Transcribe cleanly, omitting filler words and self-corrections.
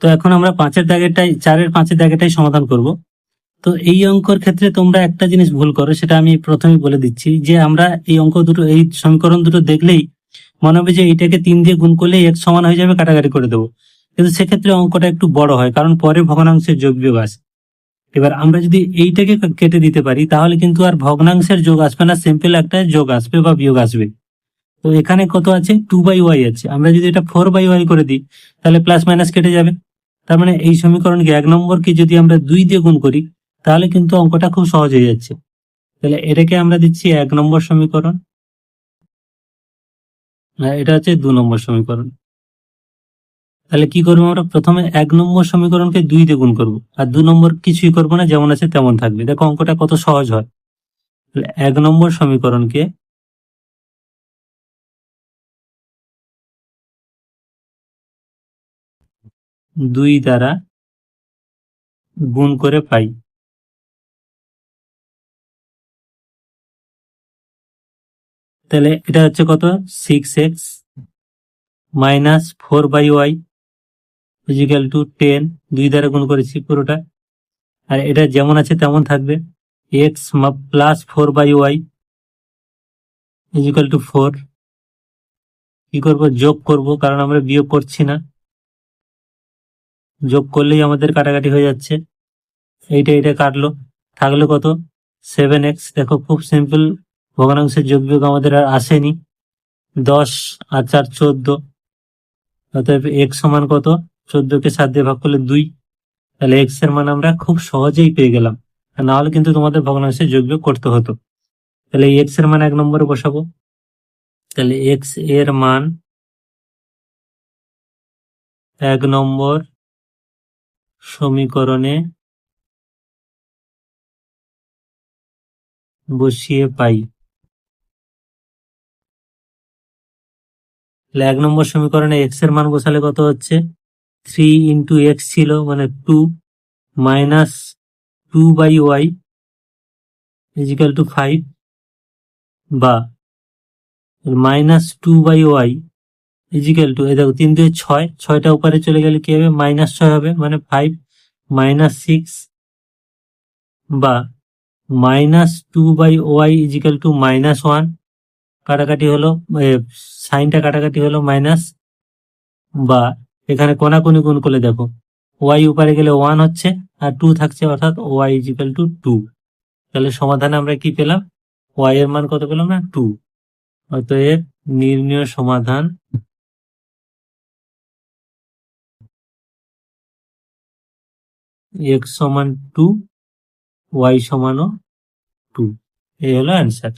তো এখন আমরা 4-এর 5-এর দাগেরটাই সমাধান করব। তো এই অঙ্কর ক্ষেত্রে তোমরা একটা জিনিস ভুল করো, সেটা আমি প্রথমেই বলে দিচ্ছি, যে আমরা এই সমীকরণ দুটো দেখলেই মনে হবে যে এইটাকে 3 দিয়ে গুণ করলে x সমান হয়ে যাবে, কাটাকাটি করে দেবো। কিন্তু সেক্ষেত্রে অঙ্কটা একটু বড় হয়, কারণ পরে ভগ্নাংশের যোগ বিয়োগ আসে। এবার আমরা যদি এইটাকে কেটে দিতে পারি, তাহলে কিন্তু আর ভগ্নাংশের যোগ আসবে না, সিম্পল একটা যোগ আসবে বা বিয়োগ আসবে। তো এখানে কত আছে, 2/y আছে। আমরা যদি এটা 4/y করে দিই, তাহলে প্লাস মাইনাস কেটে যাবে। তার মানে এই সমীকরণকে 1 নম্বরকে যদি আমরা 2 দিয়ে গুণ করি, তাহলে কিন্তু অঙ্কটা খুব সহজ হয়ে যাচ্ছে। তাহলে এটাকে আমরা দিচ্ছি 1 নম্বর সমীকরণ, আর এটা হচ্ছে 2 নম্বর সমীকরণ। তাহলে কি করবো, আমরা প্রথমে 1 নম্বর সমীকরণকে 2 দিয়ে গুণ করবো, আর 2 নম্বর কিছুই করবো না, যেমন আছে তেমন থাকবে। দেখো অঙ্কটা কত সহজ হয়। তাহলে 1 নম্বর সমীকরণকে 2 দ্বারা গুণ করে পাই। তাহলে এটা হচ্ছে কত, 6x minus 4/y is equal two 10, 2 দ্বারা গুণ করেছি পুরোটা। আর এটা যেমন আছে তেমন থাকবে, x plus 4/y is equal two 4। কি করব, যোগ করব, কারণ আমরা বিয়োগ করছি না, যোগ করলেই আমাদের কাটাকাটি হয়ে যাচ্ছে। এইটা কাটলো, থাকলো কত, 7x। দেখো খুব সিম্পল, ভগ্নাংশের যোগ বিয়োগ আমাদের আর আসেনি। 10 আর 4 14, অতএব x সমান কত, 14কে 7 দিয়ে ভাগ করলে 2। তাহলে x এর মান আমরা খুব সহজেই পেয়ে গেলাম, আর না হলে কিন্তু তোমাদের ভগ্নাংশের যোগ বিয়োগ করতে হতো। তাহলে x এর মান 1 নম্বরে বসাবো। তাহলে x এর মান 1 নম্বর সমীকরণে বসিয়ে পাই। তাহলে 1 নম্বর সমীকরণে x এর মান বসালে কত হচ্ছে, 3 ইন্টু x ছিল মানে 2 মাইনাস 2/y ইজিক্যাল টু 5, বা মাইনাস 2/y ইজিক্যাল টু, এই দেখো 3 2 6, 6টা উপরে চলে গেলে কি হবে, -6 হবে, মানে 5 মাইনাস 6, বা -2/y ইজিক্যাল টু -1। কাটাকাটি হলো, সাইনটা কাটাকাটি হলো মাইনাস, বা এখানে কোনাকুনি গুণ করলে দেখো y উপরে গেলে 1 হচ্ছে, আর 2 থাকছে, অর্থাৎ y ইজিক্যাল টু 2। তাহলে সমাধানে আমরা কি পেলাম, y এর মান কত পেলাম না, 2। অতএব নির্ণয় সমাধান x সমান 2, y সমানও 2। এই হলো অ্যান্সার।